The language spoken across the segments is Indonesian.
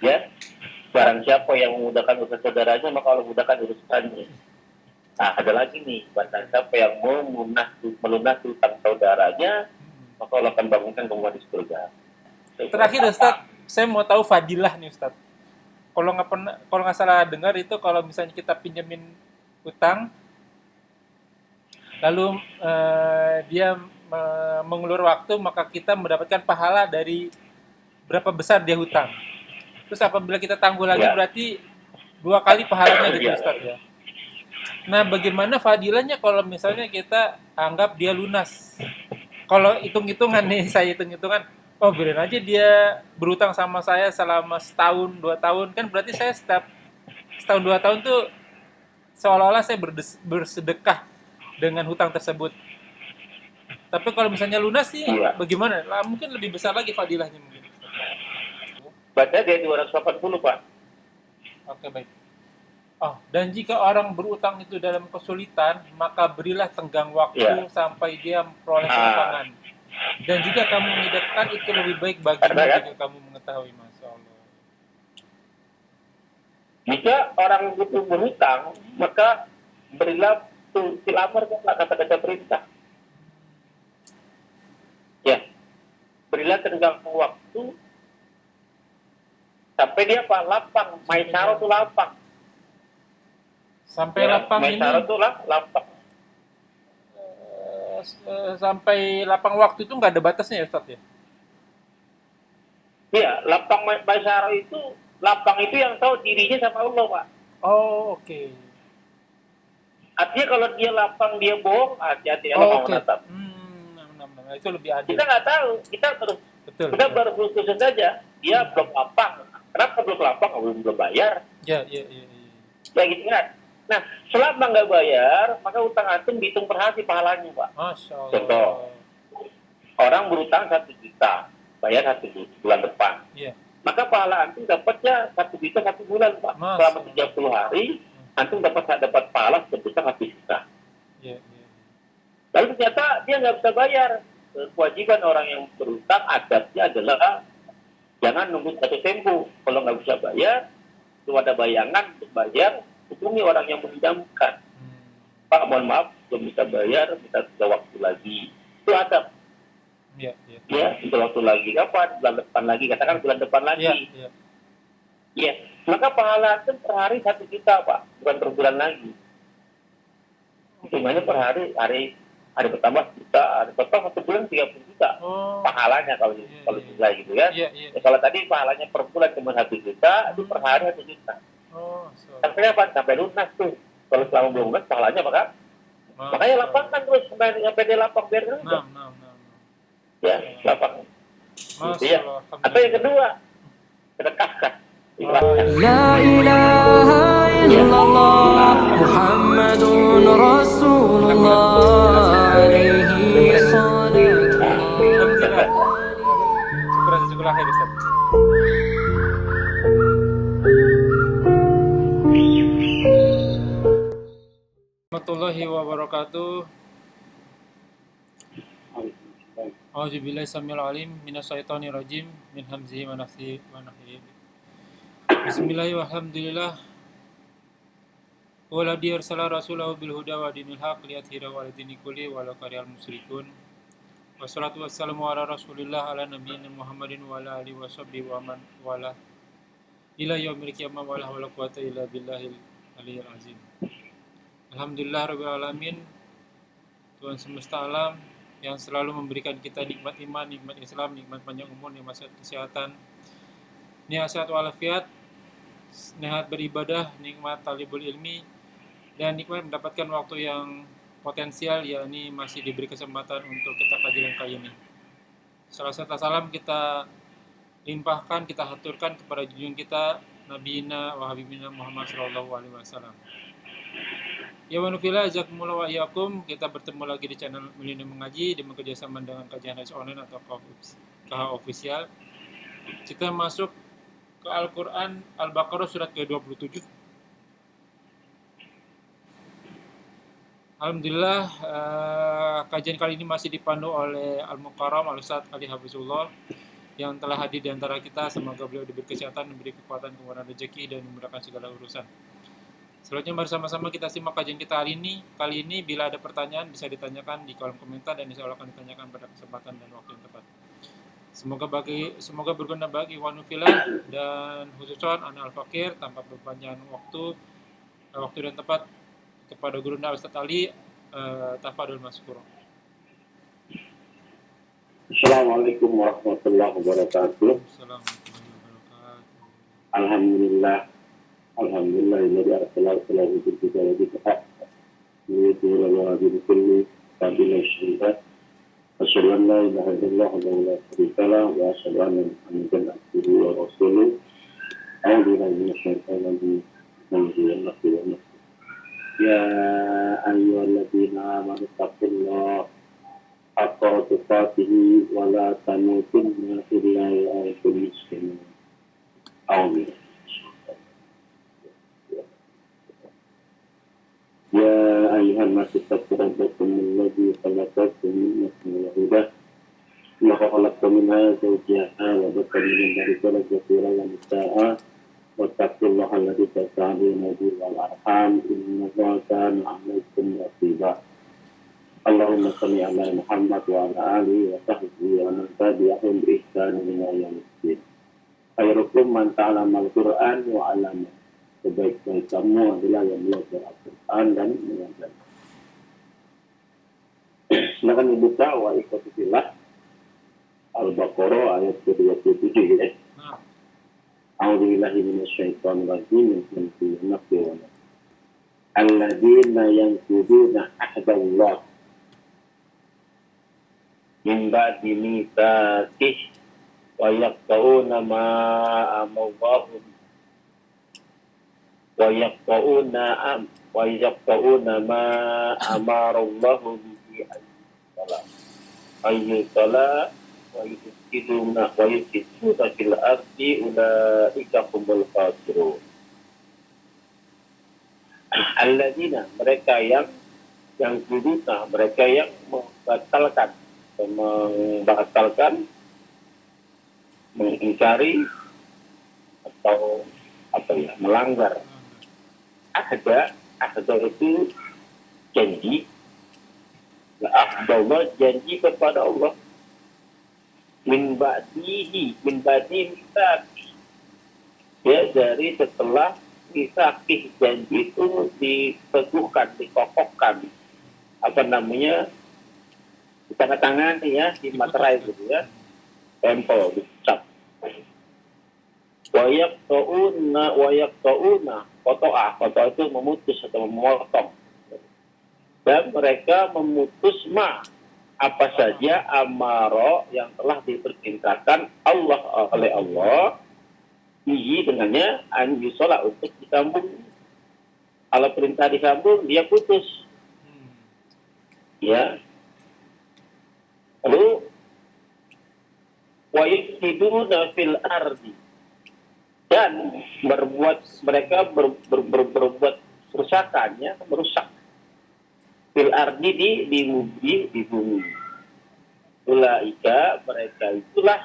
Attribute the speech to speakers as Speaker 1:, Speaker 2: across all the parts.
Speaker 1: Ya, barang siapa yang memudahkan urusan saudaranya, maka Allah mudahkan urusannya. Nah, ada lagi nih, barang siapa yang mau melunasi utang saudaranya, maka Allah akan bangunkan rumah di surga.
Speaker 2: Terakhir Ustadz, saya mau tahu fadilah nih Ustadz. Kalau nggak salah dengar itu kalau misalnya kita pinjemin utang, lalu dia mengulur waktu, maka kita mendapatkan pahala dari berapa besar dia hutang. Terus apabila kita tangguh lagi
Speaker 1: Ya,
Speaker 2: berarti 2 kali pahalanya gitu
Speaker 1: ya.
Speaker 2: Ustadz ya. Nah, bagaimana fadilahnya kalau misalnya kita anggap dia lunas? Kalau hitung-hitungan nih, saya hitung-hitungan, oh biarin aja dia berutang sama saya selama setahun, 2 tahun, kan berarti saya setiap setahun 2 tahun tuh seolah-olah saya bersedekah dengan hutang tersebut. Tapi kalau misalnya lunas sih,
Speaker 1: Iya.
Speaker 2: bagaimana? Lah, mungkin lebih besar lagi fadilahnya mungkin.
Speaker 1: Baca dia 280, Pak.
Speaker 2: Oke, baik. Oh, dan jika orang berutang itu dalam kesulitan, maka berilah tenggang waktu
Speaker 1: Iya.
Speaker 2: sampai dia memperoleh
Speaker 1: Ah,
Speaker 2: keuntungan. Dan jika kamu menyedekahkan, itu lebih baik bagimu
Speaker 1: karena kan,
Speaker 2: jika kamu mengetahui, Masya Allah.
Speaker 1: jika orang itu berhutang, maka berilah silamar, kata-kata perintah. Ya, berilah tenggang waktu sampai dia apa? Lapang. Maisaro itu lapang.
Speaker 2: Sampai
Speaker 1: Ya,
Speaker 2: lapang
Speaker 1: Maisaro
Speaker 2: ini,
Speaker 1: itu lapang.
Speaker 2: sampai lapang waktu itu nggak ada batasnya ya, Ustaz ya?
Speaker 1: Iya, lapang Maisaro itu, lapang itu yang tahu dirinya sama Allah, Pak.
Speaker 2: Oh, oke.
Speaker 1: Artinya kalau dia lapang, dia bohong, hati-hati Allah
Speaker 2: Oh,
Speaker 1: mau
Speaker 2: oke.
Speaker 1: menatap.
Speaker 2: Itu lebih adil.
Speaker 1: Kita nggak tahu, kita terus
Speaker 2: Betul,
Speaker 1: kita
Speaker 2: betul.
Speaker 1: baru putus saja. Dia belum lapang. Kenapa belum lapang? Belum bayar.
Speaker 2: Ya, ya, ya, ya.
Speaker 1: Ya gitu kan. Nah, selama nggak bayar, maka utang antum dihitung per hari pahalanya, Pak.
Speaker 2: Masya
Speaker 1: Contoh,
Speaker 2: Allah.
Speaker 1: orang berutang 1 juta, bayar 1 bulan depan.
Speaker 2: Iya.
Speaker 1: Maka pahala antum dapatnya 1 juta 1 bulan, Pak.
Speaker 2: Masya
Speaker 1: Selama
Speaker 2: Allah.
Speaker 1: 30 hari, antum dapat pahala sebesar 1 juta.
Speaker 2: Iya, iya.
Speaker 1: Lalu ternyata dia nggak bisa bayar. Kewajiban orang yang berutang adatnya adalah jangan nunggu jatuh tempo. Kalau nggak bisa bayar, itu ada bayangan untuk bayar, hubungi orang yang meminjamkan. Pak, mohon maaf, belum bisa bayar, kita sudah waktu lagi. Itu adab.
Speaker 2: Iya, iya.
Speaker 1: Ya, sudah waktu lagi. Kapan? Bulan depan lagi. Katakan bulan depan lagi.
Speaker 2: Iya, iya.
Speaker 1: Ya, maka pahala itu per hari 1 juta, Pak. Bukan per bulan lagi. Hitungannya per hari pertama 1 juta, hari pertama 1 bulan 30 juta.
Speaker 2: Oh.
Speaker 1: Pahalanya kalau sudah gitu kan.
Speaker 2: Iya, iya.
Speaker 1: Ya, kalau tadi pahalanya per bulan cuma 1 juta, itu per hari 1 juta.
Speaker 2: Oh, so.
Speaker 1: Sampai apa? Sampai lunas tuh. Kalau selama belum lunas, pahalanya maka makanya lapangkan terus sampai dia lapang biar
Speaker 2: Nah,
Speaker 1: lunas.
Speaker 2: nah, nah.
Speaker 1: Ya, lapang. Gitu ya.
Speaker 2: Masya
Speaker 1: Atau yang kedua, sedekahkan.
Speaker 3: لا إله إلا الله محمد رسول الله عليه صلاة
Speaker 2: Alhamdulillah. Syukur lahir Ustaz. Warahmatullahi wabarakatuh. A'udzubillahi samil alim minasyaitonir rajim min hamzihi wa nafthihi wa nafthihi. Bismillahirrahmanirrahim. Alhamdulillah. Waladhi arsala rasulahu bil huda wa dinil haq liyadhhirahu 'ala dini kulli walau karihal musyrikun. Wassalatu wassalamu ala Rasulillah ala nabiyina Muhammadin wa ala alihi washabbihi wa man wala ila yaumil qiyamah wa la haula quwwata illa billahil aliyyil azim. Alhamdulillah rabbil alamin. Tuhan semesta alam yang selalu memberikan kita nikmat iman, nikmat Islam, nikmat panjang umur, nikmat kesehatan, nikmat sehat walafiat, nikmat beribadah, nikmat talibul ilmi, dan nikmat mendapatkan waktu yang potensial, yakni masih diberi kesempatan untuk kita kaji dan kali ini. Salah satu salam kita limpahkan, kita haturkan kepada junjungan kita Nabiina wa Habibina Muhammad sallallahu alaihi wasallam. Ya wanufila jazakumullah wa iyyakum. Kita bertemu lagi di channel Milenium Mengaji dengan kerjasama dengan kajian hadis online atau KH Official. Kita masuk ke Al-Quran Al-Baqarah surat ke-27. Alhamdulillah, kajian kali ini masih dipandu oleh Al-Mukarram Al-Ustadz Ali Hafizullah yang telah hadir di antara kita. Semoga beliau diberi kesehatan, diberi kekuatan, kemudahan rezeki, dan dimudahkan segala urusan. Selanjutnya mari sama-sama kita simak kajian kita hari ini. Kali ini bila ada pertanyaan bisa ditanyakan di kolom komentar dan insya Allah akan ditanyakan pada kesempatan dan waktu yang tepat. Semoga berguna bagi wanufilah dan khususon Ana Al-Fakir. Tanpa perpanjangan waktu dan tempat, kepada Gurunda Ustaz Ali, tafadhol maskur.
Speaker 1: Assalamualaikum warahmatullahi wabarakatuh.
Speaker 2: Assalamualaikum warahmatullahi wabarakatuh.
Speaker 1: Alhamdulillah alladzi arsala rasulahu bil huda wa dinil haqq liyudhhirahu 'ala dini kulli wa syahida. Asyhadu an la ilaha illallah wa la syarika lahu wa asyhadu anna Muhammadan abduhu wa rasuluh. A'udzu billahi minasy syaithanir rajim. Ya ayyuhalladzina amanu taqullaha haqqa tuqatih wa la tamutunna illa wa antum muslimun. Amin. Ya ayyuhan nasu taqu rabbakum alladzi khalaqakum min nafsin wahidah wa khalaqa minha zawjaha wa bassa minhuma rijalan katsiran wa nisaa'a wattaqullaha alladzi tasaaluna bihi wal arham innallaha kana 'alaykum raqiba. Allahumma shalli ala Muhammad wa ala alihi wa sahbihi wa man tabi'ahum bi ihsan ila yaumil din. Khairukum man ta'allama al-Qur'an wa 'allama. Sebaik-baik kamu adalah yang belajar Al-Quran dan mengajar. Silakan dibuka wa ikhwatillah Al-Baqarah ayat ke-27 ya. A'udzubillahi minasyaitonir rajim. Bismillahirrahmanirrahim. Alladzina yanquduna ahdallah min ba'di mitsaqih wa yaqta'una ma amallahu wa yaqta'una ma amarallahu bihi ayyusala wa yufsiduna fil ardi ulaika humul khasirun. Alladzina, mereka yang kuduna, mereka yang membatalkan, mengingkari atau melanggar ahda itu janji. Ahda janji kepada Allah. Min ba'di mitsaqih. Ya, dari setelah mitsaqih, janji itu diteguhkan, dikokohkan, ditandatangani ya, di materai gitu ya, tempel, dicap. Wa yaqta'una Kotoa itu memutus atau memotong. Dan mereka memutus apa saja amaro yang telah diperintahkan oleh Allah bihi dengannya an yusola untuk disambung. Kalau perintah disambung dia putus. Ya. Lalu wa yufsiduna fil ardi, dan mereka berbuat kerusakannya, merusak fil ardi di bumi. Ulaika, mereka itulah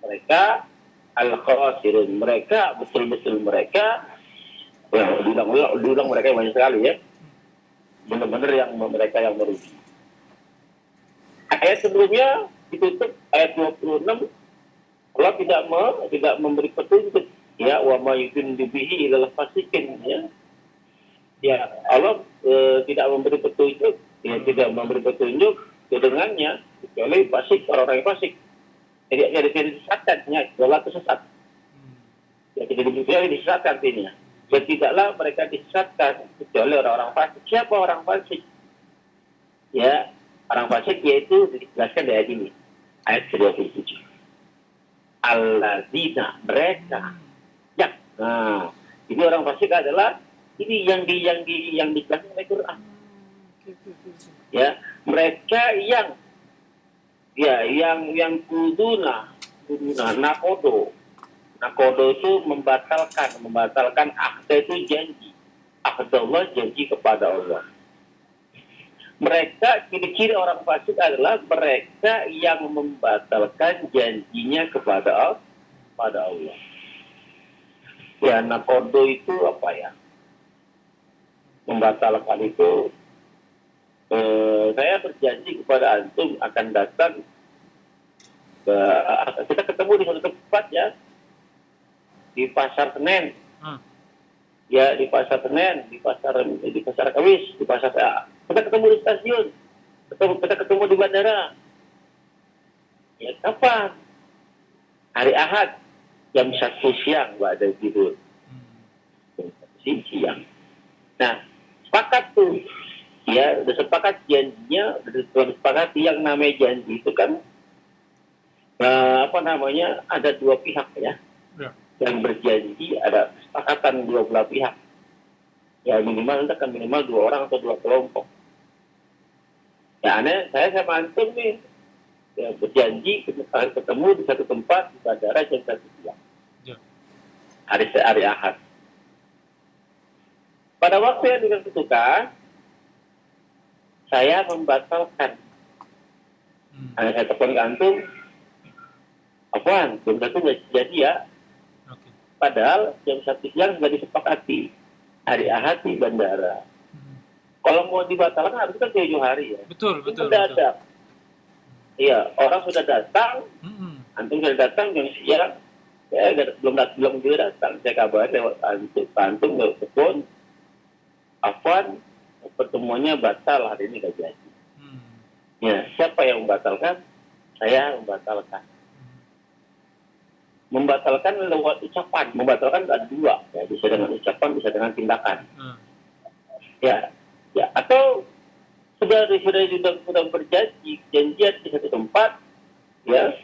Speaker 1: mereka al-khasirun, mereka betul-betul mereka, diulang mereka banyak sekali ya, benar-benar yang mereka yang merugi. Ayat sebelumnya ditutup ayat 26. Allah tidak memberi petunjuk ya, wa ma yudillu bihi ilal fasikin ya. Ya, Allah tidak memberi petunjuk, dengannya kecuali fasik, orang-orang yang fasik. Jadi disesatkan ya, Allah tersesat. Ya, tidak disesatkan artinya. Dan tidaklah mereka disesatkan kecuali orang-orang fasik. Siapa orang fasik? Ya, orang fasik yaitu dijelaskan dari ayat ini, ayat 27. Alladzina, mereka ya. Nah, ini orang fasik adalah ini yang dijelaskan oleh Quran. Ya, mereka yang kuduna nakodo itu membatalkan akda itu janji. Akda Allah, janji kepada Allah. mereka, ciri-ciri orang fasik adalah mereka yang membatalkan janjinya kepada Allah. Ya, nakodo itu apa ya? Membatalkan itu, saya berjanji kepada antum akan datang kita ketemu di suatu tempat ya, di pasar Senen. Ya, di pasar Senen, di pasar Kawis, di pasar kita ketemu di stasiun, kita ketemu di bandara. Ya, kapan? Hari Ahad jam 1 siang, ada tidur. Siang. Nah, sepakat tuh. Ya, udah sepakat janjinya, udah sepakat yang namanya janji itu kan ada dua pihak ya. Yang berjanji, ada kesepakatan dua belah pihak. Ya minimal dua orang atau dua kelompok. Ya saya sama antum nih, ya, berjanji ketemu di satu tempat di bandara jam 1 siang. Hari Ahad. Pada waktu yang ditentukan, saya membatalkan. Saya telepon ke antum, apaan? Jam 1 nggak jadi ya. Padahal jam 1 siang sudah disepakati hari Ahad di bandara. Kalau mau dibatalkan harus kan jauh hari ya.
Speaker 2: Betul.
Speaker 1: Ada. Iya, orang sudah datang, antum sudah datang jam siang, ya belum juga datang. Saya kabarin lewat antum lewat telepon, afwan, pertemuannya batal hari ini nggak jadi. Ya, siapa yang membatalkan? Saya membatalkan. Membatalkan lewat ucapan. Membatalkan ada dua, ya, bisa dengan ucapan, bisa dengan tindakan. Ya, atau sudah berjanji, janjian di satu tempat, ya,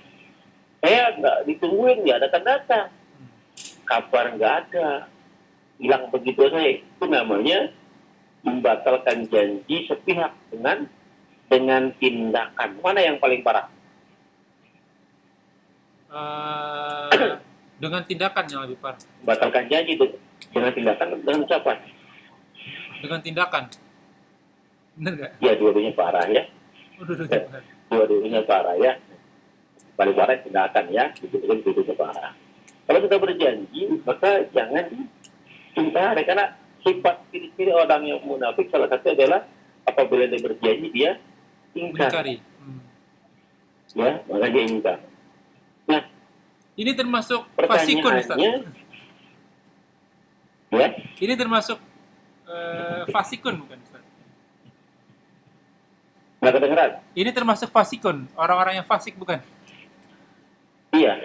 Speaker 1: saya nggak ditungguin, nggak datang. Kabar nggak ada, hilang begitu saja. Itu namanya membatalkan janji sepihak dengan tindakan. Mana yang paling parah?
Speaker 2: Dengan tindakan yang lebih parah.
Speaker 1: Membatalkan janji itu dengan tindakan, dengan ucapan.
Speaker 2: Dengan tindakan. Benar nggak?
Speaker 1: Ya, dua-duanya parah ya. Dua-duanya parah ya. Paling parah tindakan ya, itu parah. Kalau kita berjanji, maka jangan ingkari, karena sifat ciri-ciri orang yang munafik salah satu adalah apabila dia berjanji dia ingkari. Ya, maka dia ingkar. Nah,
Speaker 2: ini termasuk fasikun, Ustaz.
Speaker 1: Ya?
Speaker 2: Ini termasuk fasikun bukan, Ustaz?
Speaker 1: Nggak kedengeran?
Speaker 2: Ini termasuk fasikun, orang-orang yang fasik bukan?
Speaker 1: Iya.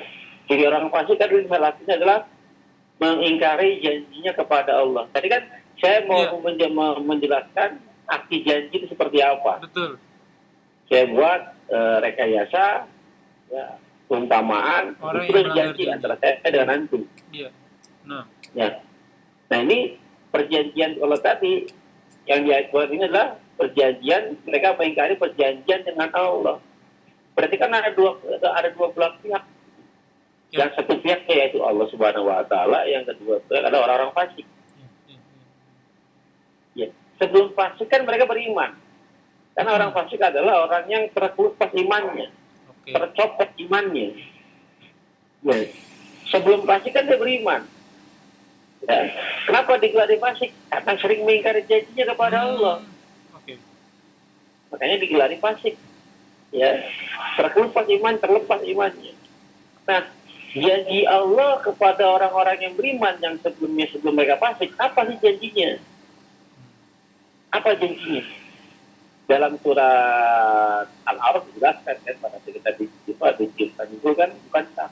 Speaker 1: Jadi orang fasik kan salah satunya adalah mengingkari janjinya kepada Allah. Tadi kan saya mau menjelaskan arti janji itu seperti apa.
Speaker 2: Betul. Saya
Speaker 1: buat rekayasa, ya, perumpamaan, itu janji antara saya dengan antum.
Speaker 2: Iya. Nah,
Speaker 1: ini perjanjian kalau tadi yang dibuat ini adalah perjanjian, mereka mengingkari perjanjian dengan Allah. Berarti kan ada dua belah pihak. Ya. Yang satu pihak yaitu Allah Subhanahu Wa Taala, yang kedua pihak ada orang-orang fasik. Ya. Sebelum fasik kan mereka beriman. Karena orang fasik adalah orang yang terkelupas imannya, tercopot imannya. Ya. Sebelum fasik kan dia beriman. Ya. Kenapa digelar fasik? Karena sering mengingkari janjinya kepada Allah. Makanya digelari fasik. Ya. Terkelupas iman, terlepas imannya. Nah, janji Allah kepada orang-orang yang beriman yang sebelum mereka fasik, apa sih janjinya? Apa janjinya? Dalam surat Al-A'raf dijelaskan kan, pada kita diciptakan itu kan bukan sah.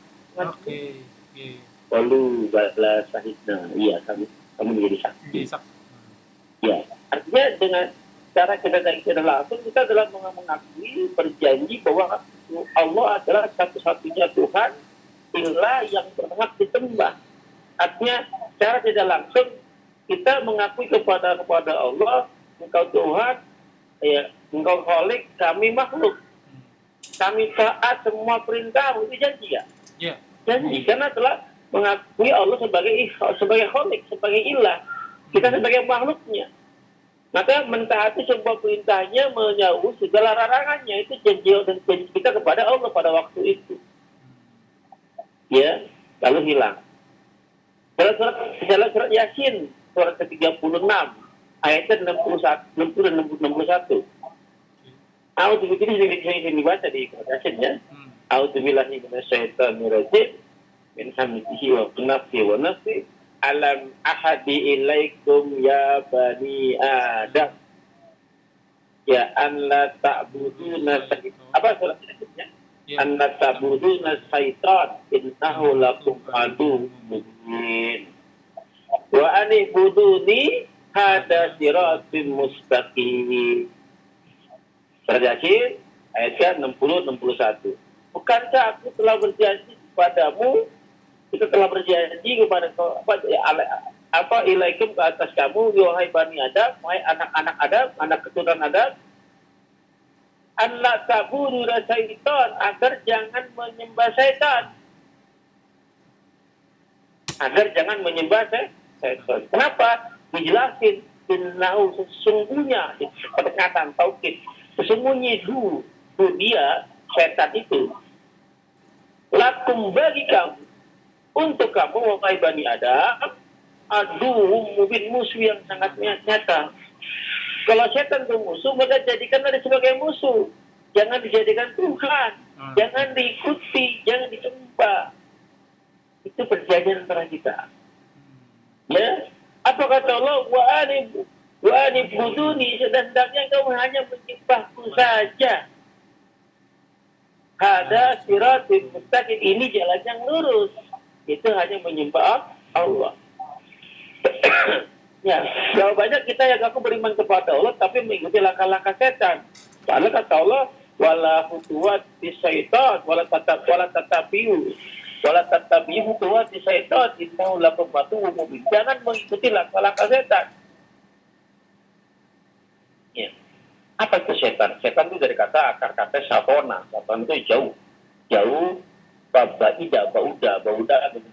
Speaker 1: Lalu bala sahidna, iya kamu menjadi saksi. Ya, artinya dengan cara kita tidak langsung kita adalah mengakui, berjanji bahwa Allah adalah satu-satunya Tuhan, ilah yang berhak disembah. Artinya secara tidak langsung kita mengakui kepada Allah, Engkau Tuhan, ya, Engkau Khalik, kami makhluk. Kami taat semua perintah, itu janji ya?
Speaker 2: Iya.
Speaker 1: Janji, karena telah mengakui Allah sebagai Khalik, sebagai ilah. Kita sebagai makhluknya. Maka mentaati sebuah perintahnya, menjauhi segala larangannya. Itu janji dan janji kita kepada Allah pada waktu itu. Ya, lalu hilang. Dalam surat Yasin, surat ke-36, ayatnya 61, 60 dan 61. Ini dibaca di Yasin ya. A'udzubillahi minasyaitonir rajim. Min hamdihi wa nafsi wa nafsi. Alam ahadi ilaikum ya bani Adam. Ya an la ta'buduna apa surat Yasinnya? An la ta'buduna syaitan innahu lakum aduwwun mubin. Wa anibuduni hada siratim mustaqim. Surat Yasin ayat 60-61. Bukankah aku telah berjanji kepadamu, kita telah berjanji kepada ilaikum ke atas kamu, wahai Bani Adam, wahai anak-anak Adam, anak keturunan Adam, anla ta'budu syaitan, agar jangan menyembah setan. Agar jangan menyembah setan. Kenapa? Dijelasin, innahu sesungguhnya, pendekatan taukid, sesungguhnya dia setan itu lakum bagi kamu, untuk kamu wahai Bani Adam, aduh mubin, musuh yang sangat nyata. Kalau setan itu musuh, maka jadikanlah dia sebagai musuh. Jangan dijadikan Tuhan, jangan diikuti, jangan disembah. Itu perjanjian antara kita. Ya, apa kata Allah? Wa anibuduni, sedangkan kamu hanya menyembahku saja. Hada siratim mustaqim, ini jalan yang lurus. Itu hanya menyembah Allah. Ya, jawabannya kita yang aku beriman kepada Allah tapi mengikuti langkah-langkah setan. Soalnya kata Allah, wala hutuwat syaitan wala tatabiu hutuwat syaitan innahu lakum aduwwun mubin. Jangan mengikuti langkah-langkah setan. Ya. Apa itu setan? Setan itu dari kata akar kata satona. Satona itu jauh, bauda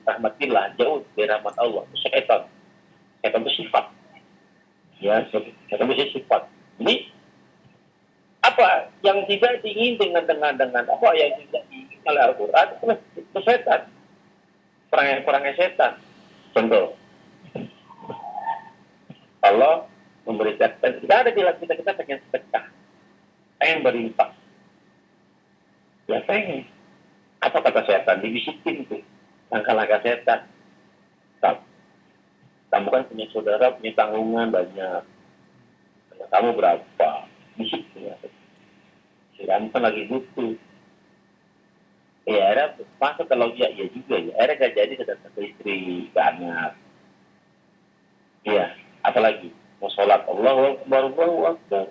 Speaker 1: rahmatillah, jauh dari rahmat Allah. Itu setan itu sifat. Ya, setan itu sifat. Jadi apa yang tidak diingin dengan apa yang tidak diingin oleh Al-Quran itu setan. Perangai setan. Contoh, Allah memberikan, tidak ada bilang kita pengen sedekah, pengen berinfak, ya pengen. Apa kata setan? Dibisikin tuh langkah-langkah setan. Kamu kan punya saudara, punya tanggungan banyak, kamu berapa? Bisikin ya. Kamu kan lagi butuh. Ya akhirnya masuk kalau iya juga ya. Akhirnya gak jadi sedekah ke istri, ke anak. Iya, apalagi mau sholat, Allahu Akbar.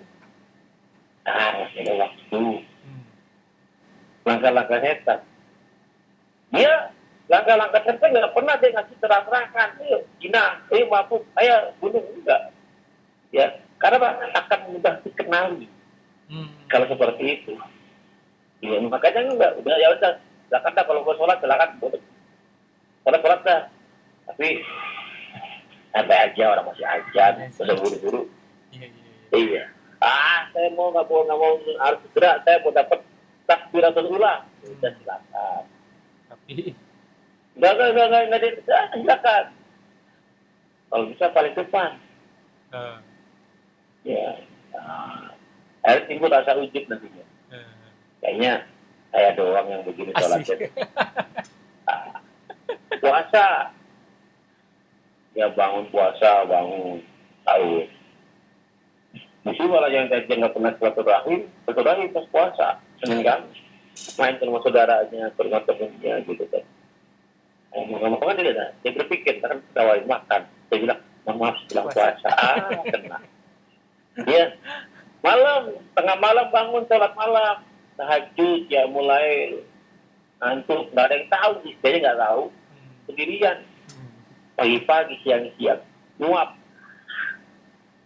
Speaker 1: Ada waktu. Langkah-langkah setan. Dia langkah-langkah setan nggak pernah dia ngasih terang-terangan. Ayo, jinah, ayo mabuk, ayo bunuh, enggak. Ya, karena akan mudah dikenali. Kalau seperti itu. Ya, makanya enggak. Udah ya udah. Silakan dah kalau mau sholat, silakan. Sholat dah. Tapi sampai aja orang masih ajan, sudah buru-buru. Iya. Saya nggak mau harus segera. Saya mau dapat takbiratul ula. Sudah silakan.
Speaker 2: Tapi
Speaker 1: Enggak silakan. Kalau bisa paling depan. Ya. Harus timbul rasa ujub nantinya. Kayaknya saya doang yang begini sholatnya. Puasa. Ya bangun puasa, bangun sahur. Mesti malah yang kajian nggak pernah silaturahim pas puasa, Senin kan, main ke rumah saudaranya, ke rumah temennya gitu kan. Ngomong-ngomong kan dia berpikir, karena tawarin makan, dia bilang, maaf bilang puasa, kena. Dia tengah malam bangun sholat malam, tahajud ya mulai ngantuk, nggak ada yang tahu, dia nggak tahu, sendirian. Pagi-pagi, siang-siang, nguap.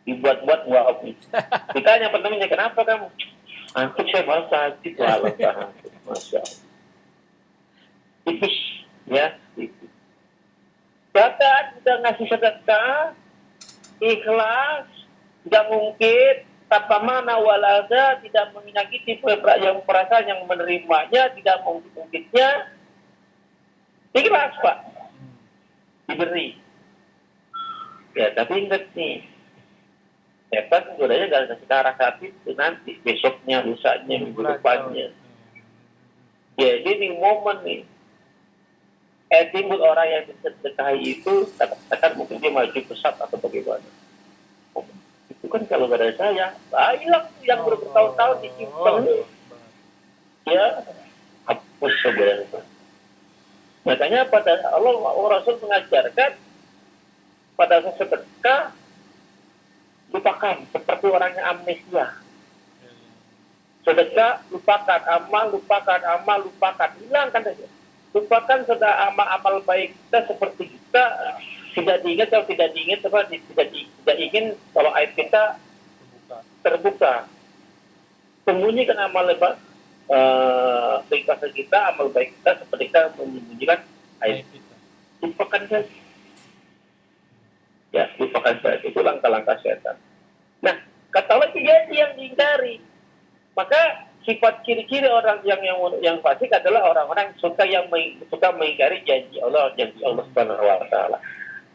Speaker 1: Dibuat-buat nguap. Ditanya temennya, kenapa kamu? Antuk saya malah sakit. Masya Allah. Tipis. Ya, tipis. Badan udah ngasih sedekah, ikhlas, Tidak mungkin tanpa mana walaza, tidak menyakiti yang perasaan yang menerimanya, tidak mungkinnya ikhlas Pak, diberi. Ya tapi ingat nih, setan godanya gak sekarang saat itu, nanti besoknya, lusanya, minggu depannya. Jadi di momen nih, timbul orang yang didekahi itu, katakan mungkin dia maju pesat atau bagaimana. Itu kan kalau gak ada saya, hilang yang bertahun-tahun disimpan. Ya, hapus sebenarnya. Makanya pada Allah Rasul mengajarkan pada saat sedekah lupakan, seperti orangnya amnesia. Sedekah lupakan, amal lupakan, hilangkan saja. Lupakan sudah amal baik kita seperti kita tidak diingat, kalau tidak diingat tidak ingin kalau aib kita terbuka. Sembunyikan amal baik kita, amal baik kita seperti kita menyembunyikan aib kita. Lupakan saja. Ya, lupakan saja. Itu langkah-langkah setan. Nah, kata Allah janji yang dihindari. Maka sifat ciri-ciri orang yang fasik adalah orang-orang yang suka mengingkari janji Allah Subhanahu wa taala.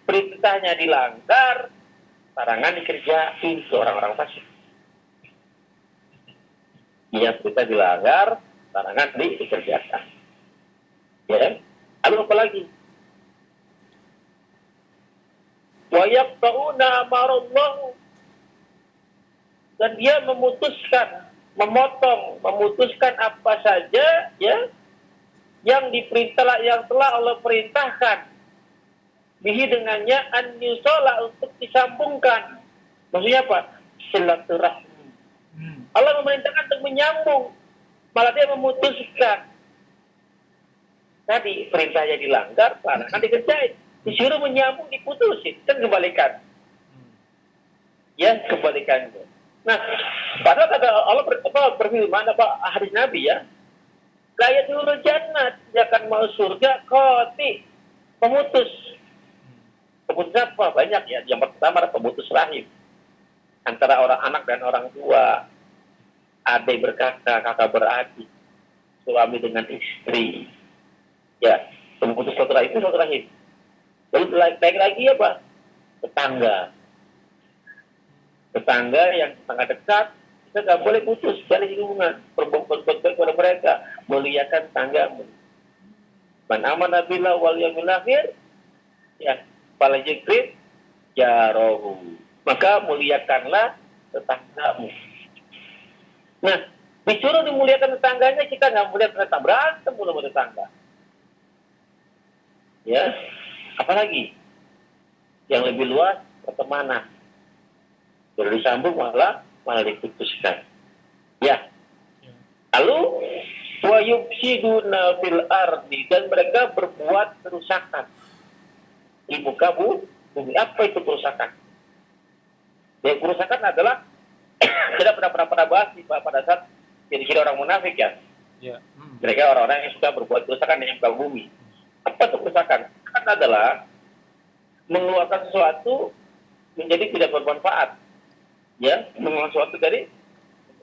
Speaker 1: Perintahnya dilanggar, larangan dikerjain, itu orang-orang fasik. Yang kita dilanggar, larangan dikerjakan. Ya. Lalu apa lagi? Wa yaqta'una amarallahu, dan dia memutuskan apa saja ya yang telah Allah perintahkan bihi dengannya an yusala, untuk disambungkan. Maksudnya apa? Silaturahmi. Allah memerintahkan untuk menyambung, malah dia memutuskan. Tadi perintahnya dilanggar, larangan dikerjain. Disuruh menyambung, diputusin, kan kebalikan. Ya, kebalikannya. Nah, padahal kata Allah berfirman hadis Nabi ya, la yadkhulul jannah, dia akan masuk surga qati, pemutus. Pemutus apa? Banyak ya. Yang pertama adalah pemutus rahim. Antara orang anak dan orang tua. Adik berkakak, kakak beradik. Suami dengan istri. Ya, pemutus rahim. Lalu naik lagi apa? Tetangga yang sangat dekat, kita nggak boleh putus dari hubungan, berbuat baik kepada mereka, muliakan tanggamu. Man amana billah wal yawmil akhir, ya, fala yukrim jarahu. Maka muliakanlah tetanggamu. Nah, disuruh dimuliakan tetangganya, kita nggak mulia tetangga, berantem mulu sama tetangga. Ya, apalagi yang lebih luas pertemanan. Sudah disambung malah diputuskan. Ya. Lalu wa yufsiduna fil ardi, dan mereka berbuat kerusakan di muka bumi. Apa itu kerusakan? Ya, kerusakan adalah kita pernah bahas pada saat ciri-ciri orang munafik ya. Ya. Mereka orang-orang yang suka berbuat kerusakan di muka bumi. Apa itu kerusakan? Kan adalah mengeluarkan sesuatu menjadi tidak bermanfaat. Ya, mengeluarkan sesuatu dari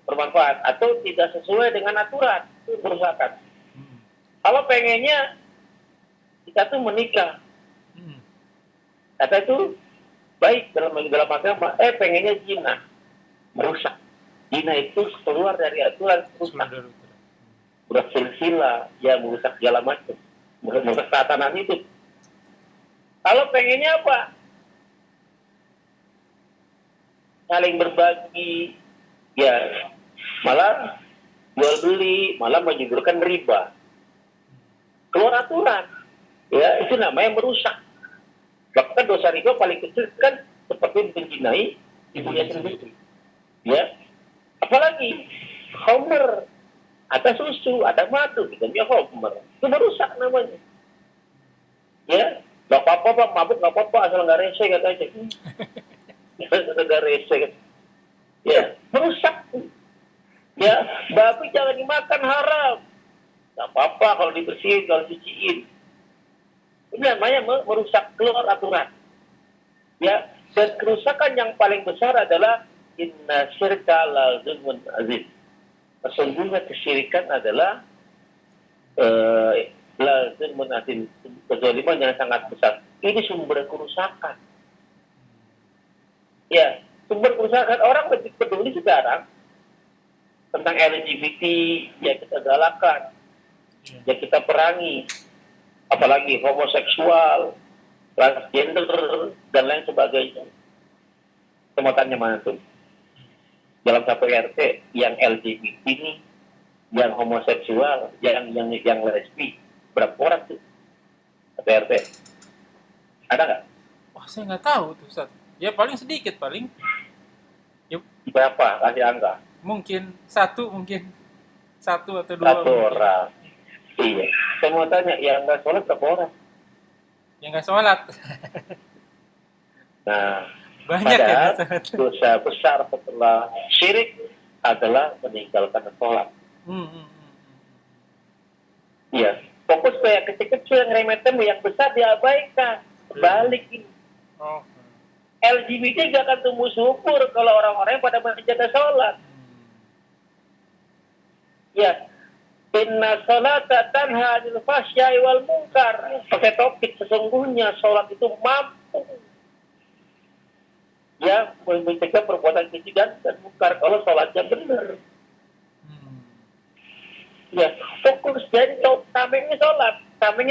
Speaker 1: bermanfaat atau tidak sesuai dengan aturan, itu kerusakan. Kalau pengennya kita tuh menikah, kata itu baik dalam agama, pengennya zina, merusak. Zina itu keluar dari aturan, merusak silsilah, ya merusak segala macam, merusak tatanan hidup. Kalau pengennya apa? Saling berbagi, ya malah jual beli, malah menyuburkan riba, keluar aturan, ya itu namanya merusak. Bahkan dosa riba paling kecil kan seperti menzinai ibunya sendiri, ya. Apalagi khamr, ada susu, ada madu, namanya khamr, itu merusak namanya, ya. Gak apa-apa Pak, mabuk gak apa-apa, asal gak rese katanya. Gak rese kan. Ya, merusak. Ya, babi jangan dimakan, haram. Gak apa-apa kalau dibersihin, kalau dicuciin. Ini namanya merusak, keluar aturan. Ya, dan kerusakan yang paling besar adalah inna syirka la zulmun azim. Sesungguhnya kesyirikan adalah la zulmun azim, kezaliman yang sangat besar. Ini sumber kerusakan. Ya, sumber kerusakan. Orang lebih peduli sekarang tentang LGBT yang kita galakan, yang kita perangi, apalagi homoseksual, transgender, dan lain sebagainya. Temuannya mana tuh? Dalam satu RT yang LGBT ini, yang homoseksual, yang lesbi, berapa orang tuh? Satu RT. Ada nggak?
Speaker 2: Wah, saya nggak tahu tuh, Ustaz. Ya paling sedikit paling. Ya,
Speaker 1: Berapa? Kasih angka.
Speaker 2: mungkin satu atau dua.
Speaker 1: Satu orang. Iya. Saya mau tanya, yang nggak sholat berapa orang?
Speaker 2: Yang nggak sholat.
Speaker 1: Nah,
Speaker 2: Banyak ya
Speaker 1: padahal
Speaker 2: nggak sholat.
Speaker 1: dosa besar setelah syirik adalah meninggalkan sholat. Iya. Fokus kayak kecil-kecil yang remeh-temeh, yang besar diabaikan. Balik ini.
Speaker 2: Oh.
Speaker 1: LGBT gak akan tumbuh subur kalau orang-orang yang pada menjaga sholat. Ya, inna sholata tanha 'anil fahsya'i wal munkar. Pakai topik, sesungguhnya sholat itu mampu ya mencegah perbuatan keji dan munkar kalau sholatnya benar. Ya, fokus jadi tamengnya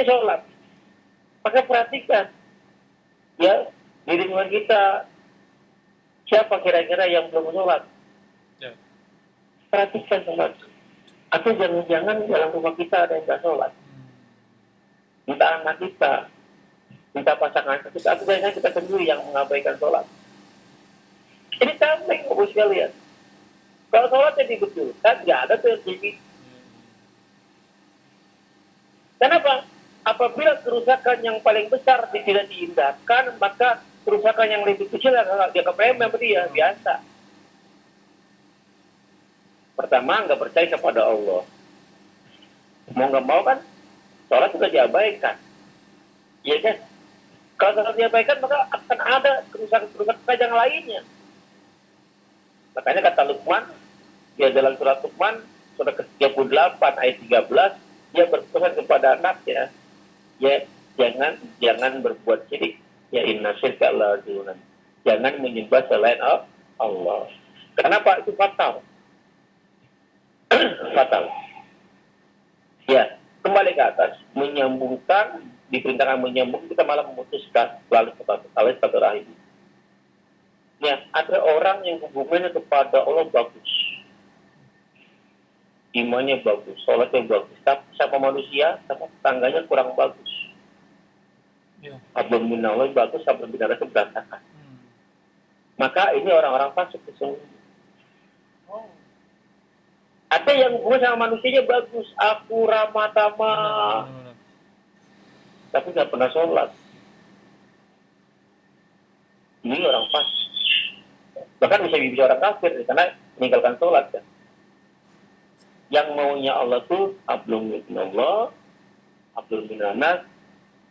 Speaker 1: sholat. Maka perhatikan, ya di lingkungan kita siapa kira-kira yang belum sholat?
Speaker 2: Ya.
Speaker 1: Perhatikan sholat. Atau jangan-jangan dalam rumah kita ada yang nggak sholat. Entah anak kita, entah pasangan kita, atau jangan kita sendiri yang mengabaikan sholat. Ini tameng, Bapak sekalian. Kalau sholatnya dibetulkan, nggak ada tuh LGBT. Kenapa? Apabila kerusakan yang paling besar tidak diindahkan, maka kerusakan yang lebih kecil dia kepemem dia biasa. Pertama, nggak percaya kepada Allah. Mau nggak mau kan, sholat juga diabaikan. Iya kan? Kalau sholat diabaikan, maka akan ada kerusakan yang lainnya. Makanya kata Luqman, dia dalam surat Luqman, surat ke-38 ayat 13, dia berpesan kepada anaknya, ya jangan berbuat syirik, ya inna syirka la zulmun. Jangan menyembah selain Allah. Kenapa? Itu fatal. Fatal. Ya, kembali ke atas, menyambungkan, diperintahkan menyambung, kita malah memutuskan melalui silaturahim. Ya, ada orang yang hubungannya kepada Allah bagus, imannya bagus, sholatnya bagus, tapi sama manusia, sama tetangganya kurang bagus.
Speaker 2: Ya.
Speaker 1: Hablum minallah bagus, hablum minallah itu berantakan. Maka ini orang-orang fasik sesungguhnya. Ada yang hubungan sama manusianya bagus, aku ramah tamah, tapi nggak pernah sholat. Ini orang fasik. Bahkan bisa orang kafir karena meninggalkan sholat kan. Yang maunya Allah tuh hablum minallah, hablum minannas,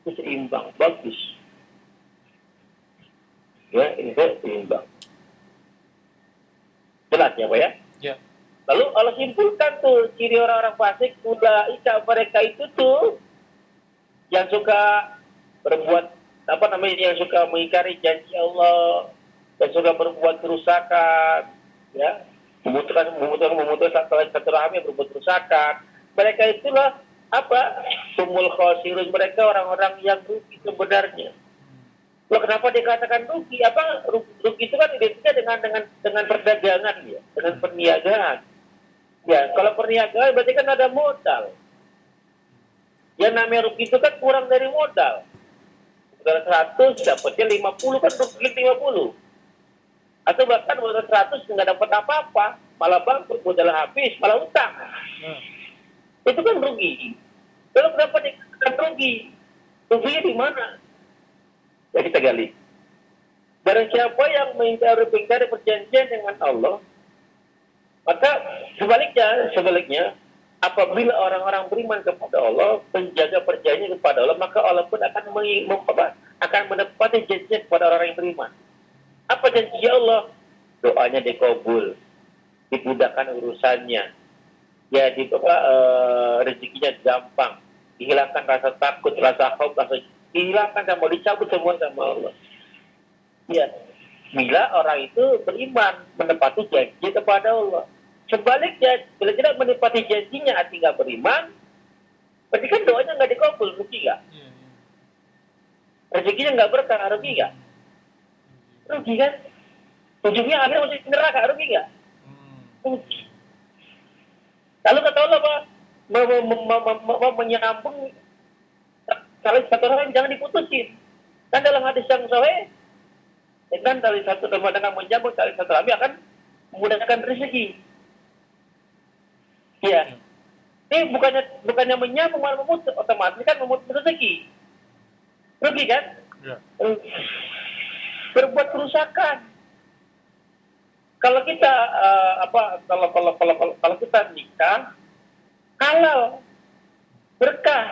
Speaker 1: itu seimbang, bagus. Ya, ini seimbang. Jelas ya Pak ya?
Speaker 2: Ya.
Speaker 1: Lalu Allah simpulkan tuh ciri orang-orang fasik, ulaika mereka itu tuh yang suka berbuat yang suka mengingkari janji Allah, yang suka berbuat kerusakan, ya, memutuskan silaturahmi yang berbuat kerusakan. Mereka itulah sumul khosirun, mereka orang-orang yang rugi sebenarnya. Loh, kenapa dikatakan rugi? Rugi itu kan identiknya dengan perdagangan ya, dengan perniagaan. Ya, kalau perniagaan berarti kan ada modal. Yang namanya rugi itu kan kurang dari modal. Modal 100 dapatnya 50 kan rugi 50. Atau bahkan modal 100 nggak dapat apa-apa, malah bangkrut, modal habis, malah utang. Itu kan rugi. Lalu kenapa dikatakan rugi? Ruginya di mana? Ya kita gali. Barang siapa yang mengingkari perjanjian dengan Allah, maka sebaliknya, apabila orang-orang beriman kepada Allah, menjaga perjanjian kepada Allah, maka Allah pun akan menepati janjinya kepada orang yang beriman. Apa janji Allah? doanya dikabul, dimudahkan urusannya, ya rezekinya gampang, dihilangkan rasa takut, rasa khauf, dihilangkan sama dicabut semua sama Allah. Ya, bila orang itu beriman, menepati janji kepada Allah. Sebaliknya, bila tidak menepati janjinya, arti nggak beriman, berarti kan doanya nggak dikabul, rugi nggak? Rezekinya nggak berkah, rugi nggak? Rugi kan? Ujungnya akhirnya masuk neraka, rugi nggak? Rugi. Lalu kata Allah apa? Menyambung kalau satu orang jangan diputusin. Kan dalam hadis yang sahih, kan tali satu dengan menyambung tali satu lagi akan memudahkan rezeki. Ya, ini bukannya menyambung malah memutus, otomatis kan memutus rezeki. Rugi kan? Ya. Berbuat kerusakan. Kalau kita kalau kita nikah, halal, berkah,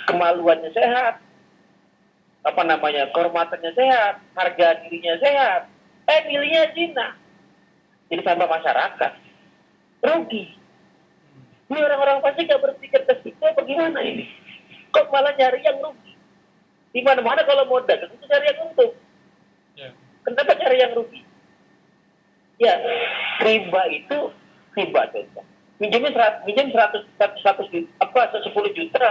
Speaker 1: kemaluannya sehat, kehormatannya sehat, harga dirinya sehat, milihnya zina, jadi tambah masyarakat, rugi. Ini orang-orang pasti gak berpikir ke situ, bagaimana ini? Kok malah nyari yang rugi? Di mana-mana kalau mau dagang itu cari yang untung. Yeah. Kenapa cari yang rugi? Ya, riba itu riba contoh. Minjem 10 juta,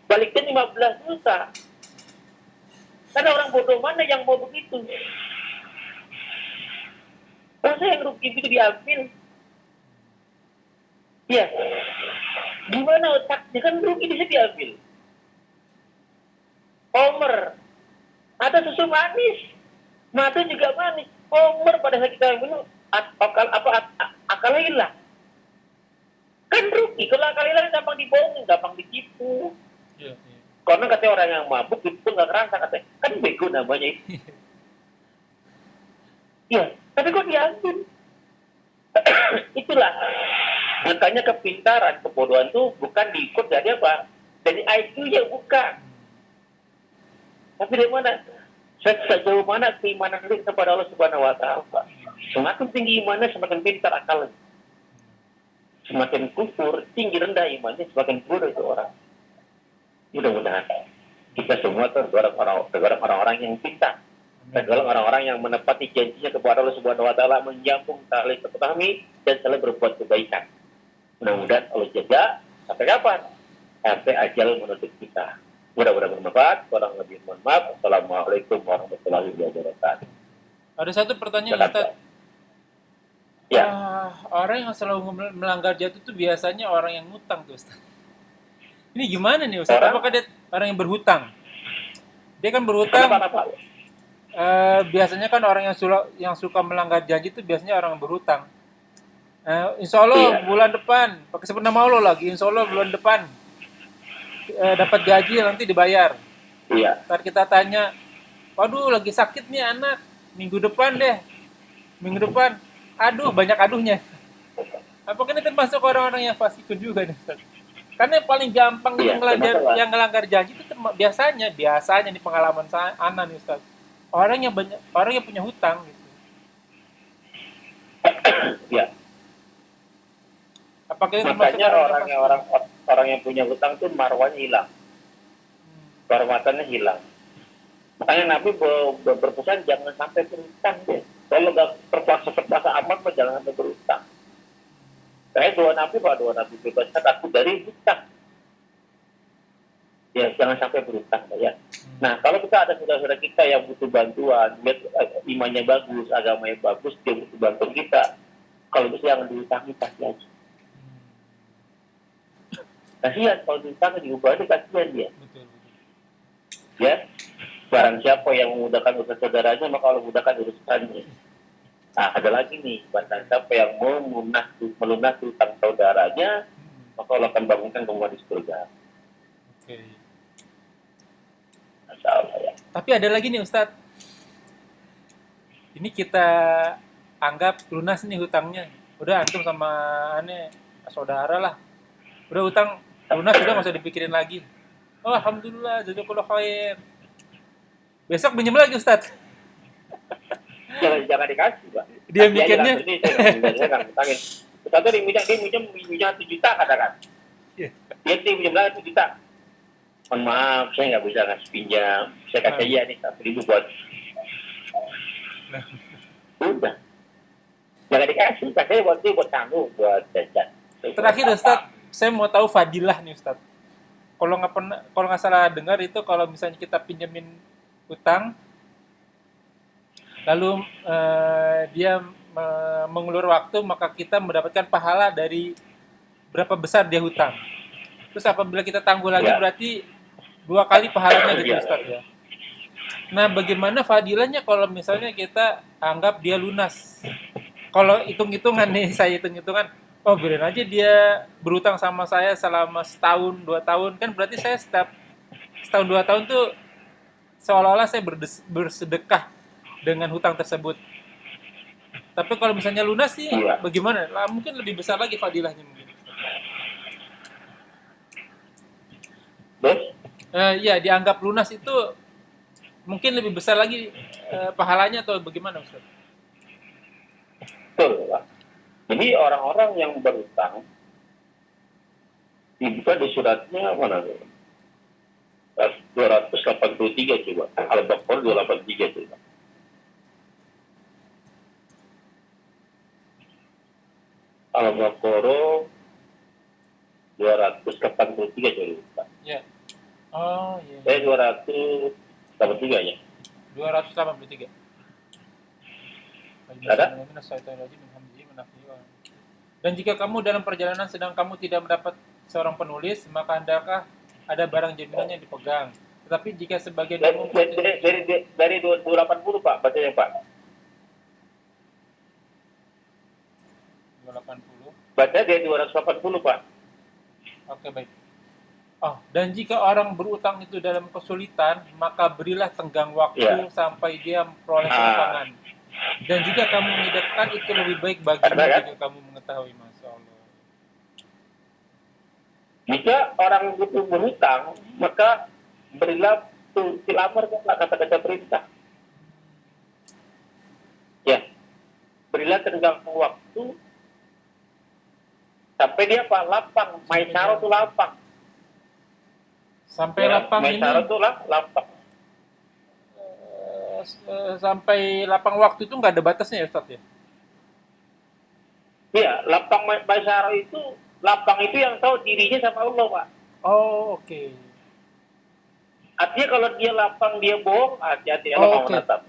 Speaker 1: baliknya 15 juta. Karena orang bodoh mana yang mau begitu? Masa yang rugi itu diambil? Ya, gimana otaknya kan rugi bisa diambil? Homer, ada susu manis, madu juga manis. Homer pada saat kita minum, akal hilang. Kan rugi, kalau akal hilang gampang dibohongin, gampang ditipu. Yeah. Karena katanya orang yang mabuk itu nggak kerasa, katanya kan bego namanya itu. Iya, tapi kok diambil? Itulah, makanya kepintaran, kebodohan itu bukan diikut dari apa? Dari IQ-nya bukan. Tapi dari mana? Sejauh mana keimanan kita kepada Allah Subhanahu Wa Taala? Semakin tinggi imannya, semakin pintar akalnya. Semakin kufur, tinggi rendah imannya, semakin bodoh itu orang. Mudah-mudahan kita semua tergolong orang-orang yang pintar, tergolong orang-orang yang menepati janjinya kepada Allah Subhanahu Wa Taala, menyambung tali silaturahmi dan selalu berbuat kebaikan. Mudah-mudahan Allah jaga sampai kapan? Sampai ajal menuntut kita. Mudah-mudahan bermanfaat. Kurang lebih mohon maaf. Assalamualaikum warahmatullahi wabarakatuh.
Speaker 2: Ada satu pertanyaan, Ustaz.
Speaker 1: Ya.
Speaker 2: Orang yang selalu melanggar jatuh itu biasanya orang yang ngutang tuh, Ustaz. Ini gimana nih, Ustaz? Apakah dia orang yang berhutang? Dia kan berhutang. Biasanya kan orang yang suka melanggar janji itu biasanya orang yang berhutang. Insya Allah bulan depan, pakai sebut nama Allah lagi. Insya Allah bulan depan dapat gaji nanti dibayar.
Speaker 1: Iya.
Speaker 2: Ntar kita tanya, waduh lagi sakit nih anak, minggu depan deh. Minggu depan, aduh banyak aduhnya. Apakah ini termasuk orang-orang yang fasikun juga nih, Ustaz? Karena yang paling gampang yang ngelanggar janji itu biasanya di pengalaman saya, Ana nih, Ustaz. Orang yang punya hutang gitu.
Speaker 1: Ya.
Speaker 2: Apakah itu
Speaker 1: makanya orang yang punya hutang itu marwahnya hilang, kehormatannya hilang. Makanya Nabi berpesan jangan sampai berhutang deh. Kalau nggak terpaksa amat, jangan sampai berhutang. Saya doa Nabi bebaskan aku dari hutang. Ya jangan sampai berhutang ya. Nah kalau kita ada saudara-saudara kita yang butuh bantuan, imannya bagus, agamanya bagus, dia butuh bantuan kita. Kalau bisa jangan dihutangi, kasih aja. Kasihan kalau dihutangi diubahnya, kasihan dia.
Speaker 2: Betul.
Speaker 1: Ya, barang siapa yang memudahkan urusan saudaranya, maka Allah mudahkan urusannya. Nah, ada lagi nih, barang siapa yang mau melunasi hutang saudaranya, maka Allah akan bangunkan kembali di surga.
Speaker 2: Oke.
Speaker 1: Masya Allah ya.
Speaker 2: Tapi ada lagi nih Ustadz. Ini kita anggap lunas nih hutangnya. Udah antum sama saudara lah. Udah hutang lunas, udah nggak usah dipikirin lagi. Oh, alhamdulillah, jazakallahu khair. Besok pinjam lagi Ustadz.
Speaker 1: Jangan jangan dikasih, Pak.
Speaker 2: Dia
Speaker 1: Kasih aja
Speaker 2: mikirnya,
Speaker 1: lah, berarti saya nggak ngutangin. Satu dia minjem 1 juta katakan.
Speaker 2: Iya.
Speaker 1: Dia pinjam 1 juta. Mohon maaf, saya nggak bisa ngasih pinjam. Saya kasih aja nih 1.000 buat. Udah. Jangan dikasih, kasih buat tanggung, buat jajan.
Speaker 2: terakhir Ustadz, saya mau tahu fadilah nih Ustadz. Kalau nggak salah dengar itu kalau misalnya kita pinjemin utang, lalu dia mengulur waktu, maka kita mendapatkan pahala dari berapa besar dia hutang. Terus apabila kita tangguh lagi
Speaker 1: Ya.
Speaker 2: berarti 2 kali pahalanya gitu
Speaker 1: Ya.
Speaker 2: Ustadz ya. Nah, bagaimana fadilahnya kalau misalnya kita anggap dia lunas? Kalau hitung-hitungan nih, saya hitung-hitungan, oh biarin aja dia berutang sama saya selama setahun, 2 tahun, kan berarti saya setiap setahun 2 tahun tuh seolah-olah saya bersedekah dengan hutang tersebut. Tapi kalau misalnya lunas sih,
Speaker 1: Iya.
Speaker 2: bagaimana? Lah, mungkin lebih besar lagi fadilahnya mungkin.
Speaker 1: Terus,
Speaker 2: Ya, dianggap lunas itu mungkin lebih besar lagi pahalanya atau bagaimana Ustaz?
Speaker 1: betul, Pak. Jadi orang-orang yang berutang, dibuka di suratnya mana tuh? 283 coba. Al-Baqarah 283 coba. Al-Baqarah 283 coba.
Speaker 2: Ya. Oh, iya.
Speaker 1: 283 ya.
Speaker 2: 283.
Speaker 1: Ada?
Speaker 2: Dan jika kamu dalam perjalanan sedang kamu tidak mendapat seorang penulis, maka hendaklah ada barang jaminan yang dipegang. Tetapi jika sebagian kamu
Speaker 1: Dari 280 Pak, bacanya Pak.
Speaker 2: 280.
Speaker 1: Baca dari 280 Pak.
Speaker 2: Oke, baik. Oh, dan jika orang berutang itu dalam kesulitan, maka berilah tenggang waktu
Speaker 1: Ya.
Speaker 2: sampai dia memperoleh
Speaker 1: Ah.
Speaker 2: keuangan. Dan jika kamu menyedekahkan, itu lebih baik bagimu
Speaker 1: Ada, kan?
Speaker 2: jika kamu mengetahui, Masya Allah.
Speaker 1: Jika orang itu berhutang, maka berilah fil amr, kata-kata perintah. Ya, berilah tenggang waktu sampai dia apa? Lapang. Maisaro itu lapang.
Speaker 2: Sampai lapang ini,
Speaker 1: Maisaro itu lapang.
Speaker 2: sampai lapang waktu itu nggak ada batasnya ya Ustaz ya?
Speaker 1: Iya, lapang Maisaro itu, lapang itu yang tahu dirinya sama Allah, Pak.
Speaker 2: Oh, oke.
Speaker 1: Artinya kalau dia lapang, dia bohong, hati-hati Allah
Speaker 2: Oh,
Speaker 1: mau
Speaker 2: oke.
Speaker 1: menatap.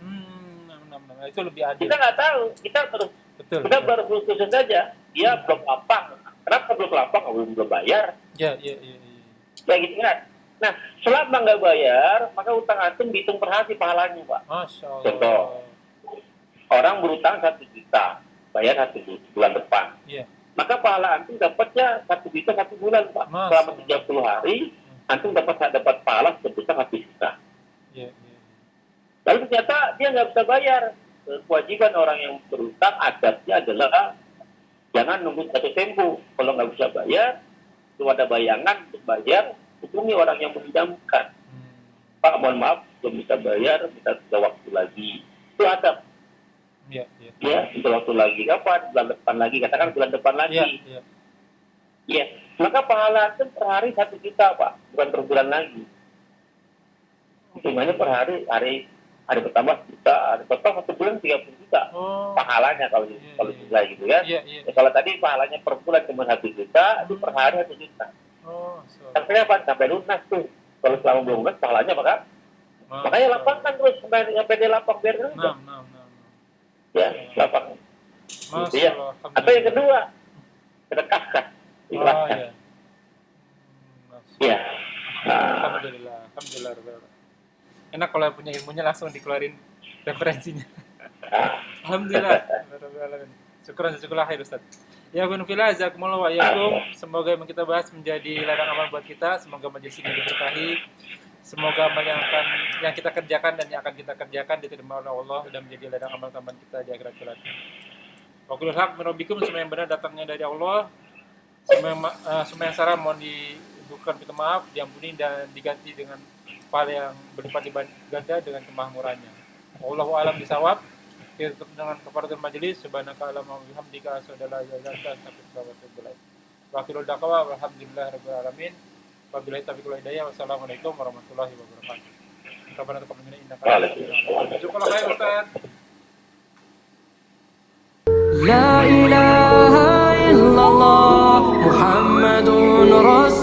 Speaker 2: Itu lebih adil.
Speaker 1: Kita nggak tahu, kita terus
Speaker 2: Betul.
Speaker 1: kita baru putus saja. Dia belum lapang. Kenapa belum lapang? Belum bayar.
Speaker 2: Ya.
Speaker 1: Ya gitu kan. Nah, selama nggak bayar, maka utang antum dihitung per hari pahalanya, Pak.
Speaker 2: Masya Allah.
Speaker 1: Contoh. Orang berutang 1 juta, bayar 1 bulan depan.
Speaker 2: Iya.
Speaker 1: Maka pahala antum dapatnya 1 juta 1 bulan, Pak.
Speaker 2: Mas.
Speaker 1: Selama 30 hari, antum dapat pahala sebesar 1 juta.
Speaker 2: Iya.
Speaker 1: Lalu ternyata dia nggak bisa bayar. Kewajiban orang yang berutang adatnya adalah jangan nunggu jatuh tempo. Kalau nggak bisa bayar, itu ada bayangan untuk bayar, hubungi orang yang meminjamkan. Pak, mohon maaf, belum bisa bayar, kita sudah waktu lagi. Itu adab.
Speaker 2: Iya.
Speaker 1: Ya, sudah waktu lagi. Kapan? Bulan depan lagi. Katakan bulan depan lagi.
Speaker 2: Iya.
Speaker 1: Ya, maka pahala itu per hari 1 juta, Pak. Bukan per bulan lagi. Hitungannya per hari pertama juta, hari pertama 1 bulan 30 juta.
Speaker 2: Oh.
Speaker 1: Pahalanya kalau bisa gitu kan.
Speaker 2: Iya.
Speaker 1: Ya, kalau tadi pahalanya per bulan cuma 1 juta, itu per hari 1 juta.
Speaker 2: Oh,
Speaker 1: Sampai apa? Sampai lunas tuh. Kalau selama belum lunas, pahalanya makanya lapangkan terus sampai dia lapang biar lunas.
Speaker 2: Nah.
Speaker 1: Ya, lapang.
Speaker 2: Masya
Speaker 1: Gitu ya.
Speaker 2: Allah.
Speaker 1: Atau yang kedua, sedekahkan.
Speaker 2: Oh,
Speaker 1: Ikhlaskan.
Speaker 2: iya.
Speaker 1: Ya.
Speaker 2: Alhamdulillah. Enak kalau punya ilmunya langsung dikeluarin referensinya. Alhamdulillah. Syukur khair Ustaz. Ya kun fillah jazakumullah wa iyyakum. Semoga yang kita bahas menjadi ladang amal buat kita. Semoga majelis ini diberkahi. Semoga amal yang kita kerjakan dan yang akan kita kerjakan diterima oleh Allah dan menjadi ladang amal tambahan kita di akhirat kelak. Wa kullu haq min rabbikum, semua yang benar datangnya dari Allah. Semua yang salah mohon dibukakan pintu maaf, diampuni dan diganti dengan pahala yang berlipat ganda dengan kemahmurannya. Wallahu a'lam bishawab. Kita tutup dengan kafaratul majelis. Subhanakallahumma wa bihamdika asyhadu an la ilaha illa anta astaghfiruka wa atubu ilaik. Wa akhirul da'wa walhamdulillahirabbil alamin. Wabillahi taufiq wal hidayah. Wassalamualaikum warahmatullahi wabarakatuh. Rabbana taqabbal minna innaka antas samiul alim. Jazakallahu khair Ustaz.
Speaker 3: لا إله إلا الله محمد رسول